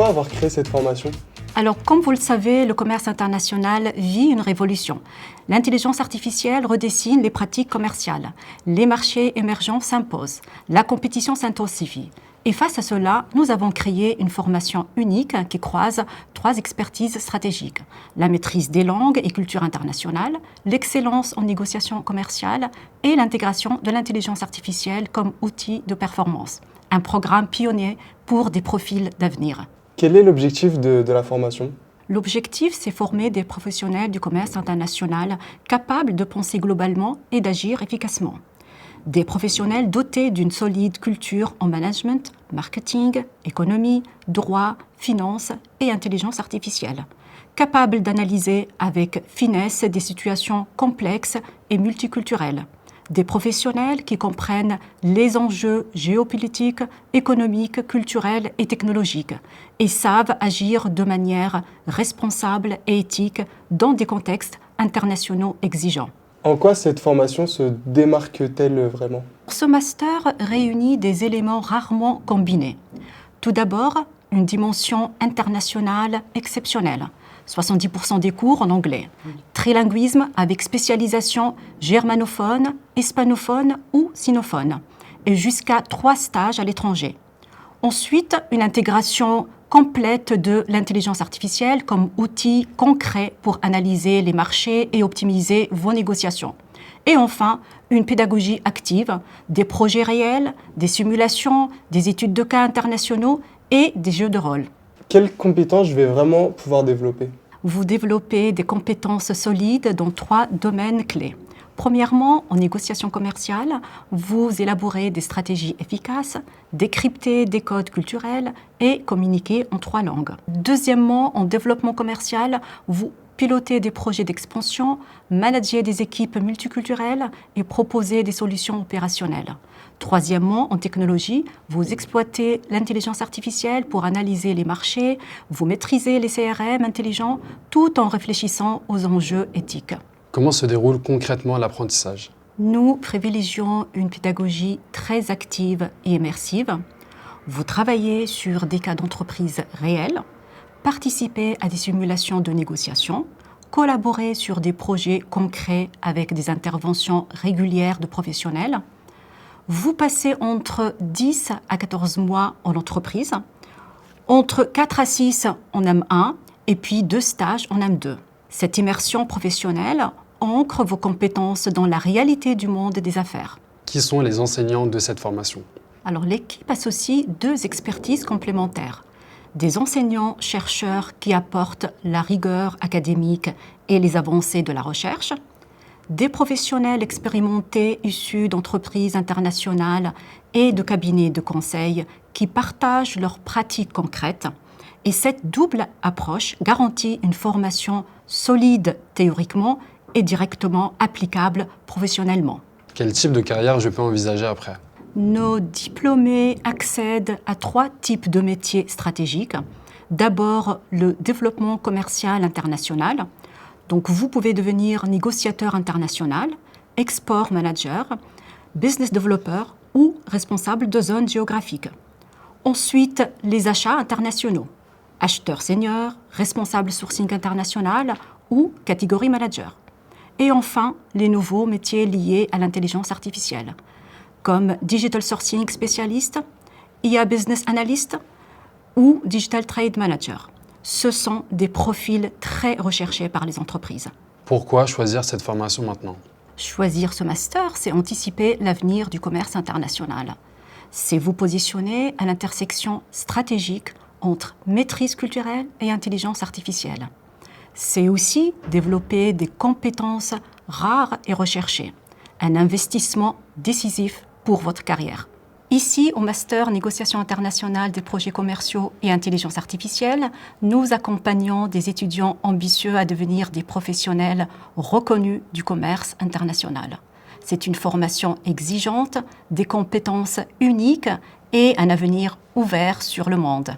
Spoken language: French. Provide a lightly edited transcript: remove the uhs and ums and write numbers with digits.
Pourquoi avoir créé cette formation ? Alors, comme vous le savez, le commerce international vit une révolution. L'intelligence artificielle redessine les pratiques commerciales. Les marchés émergents s'imposent. La compétition s'intensifie. Et face à cela, nous avons créé une formation unique qui croise 3 expertises stratégiques. La maîtrise des langues et cultures internationales, l'excellence en négociation commerciale et l'intégration de l'intelligence artificielle comme outil de performance. Un programme pionnier pour des profils d'avenir. Quel est l'objectif de la formation ? L'objectif, c'est former des professionnels du commerce international capables de penser globalement et d'agir efficacement. Des professionnels dotés d'une solide culture en management, marketing, économie, droit, finance et intelligence artificielle. Capables d'analyser avec finesse des situations complexes et multiculturelles. Des professionnels qui comprennent les enjeux géopolitiques, économiques, culturels et technologiques et savent agir de manière responsable et éthique dans des contextes internationaux exigeants. En quoi cette formation se démarque-t-elle vraiment ? Ce master réunit des éléments rarement combinés. Tout d'abord, une dimension internationale exceptionnelle. 70% des cours en anglais. Trilinguisme avec spécialisation germanophone, hispanophone ou sinophone. Et jusqu'à 3 stages à l'étranger. Ensuite, une intégration complète de l'intelligence artificielle comme outil concret pour analyser les marchés et optimiser vos négociations. Et enfin, une pédagogie active, des projets réels, des simulations, des études de cas internationaux et des jeux de rôle. Quelles compétences je vais vraiment pouvoir développer ? Vous développez des compétences solides dans 3 domaines clés. Premièrement, en négociation commerciale, vous élaborez des stratégies efficaces, décryptez des codes culturels et communiquez en 3 langues. Deuxièmement, en développement commercial, vous pilotez des projets d'expansion, managez des équipes multiculturelles et proposez des solutions opérationnelles. Troisièmement, en technologie, vous exploitez l'intelligence artificielle pour analyser les marchés, vous maîtrisez les CRM intelligents tout en réfléchissant aux enjeux éthiques. Comment se déroule concrètement l'apprentissage ? Nous privilégions une pédagogie très active et immersive. Vous travaillez sur des cas d'entreprise réels, participez à des simulations de négociation, collaborez sur des projets concrets avec des interventions régulières de professionnels. Vous passez entre 10 à 14 mois en entreprise, entre 4 à 6 en M1 et puis 2 stages en M2. Cette immersion professionnelle ancre vos compétences dans la réalité du monde des affaires. Qui sont les enseignants de cette formation ? Alors l'équipe associe 2 expertises complémentaires. Des enseignants-chercheurs qui apportent la rigueur académique et les avancées de la recherche, des professionnels expérimentés issus d'entreprises internationales et de cabinets de conseil qui partagent leurs pratiques concrètes. Et cette double approche garantit une formation solide théoriquement et directement applicable professionnellement. Quel type de carrière je peux envisager après ? Nos diplômés accèdent à 3 types de métiers stratégiques. D'abord, le développement commercial international. Donc, vous pouvez devenir négociateur international, export manager, business developer ou responsable de zone géographique. Ensuite, les achats internationaux. Acheteur senior, responsable sourcing international ou catégorie manager. Et enfin, les nouveaux métiers liés à l'intelligence artificielle, comme Digital Sourcing Spécialiste, IA Business Analyst ou Digital Trade Manager. Ce sont des profils très recherchés par les entreprises. Pourquoi choisir cette formation maintenant ? Choisir ce master, c'est anticiper l'avenir du commerce international. C'est vous positionner à l'intersection stratégique entre maîtrise culturelle et intelligence artificielle. C'est aussi développer des compétences rares et recherchées. Un investissement décisif pour votre carrière. Ici, au Master Négociation internationale des projets commerciaux et intelligence artificielle, nous accompagnons des étudiants ambitieux à devenir des professionnels reconnus du commerce international. C'est une formation exigeante, des compétences uniques et un avenir ouvert sur le monde.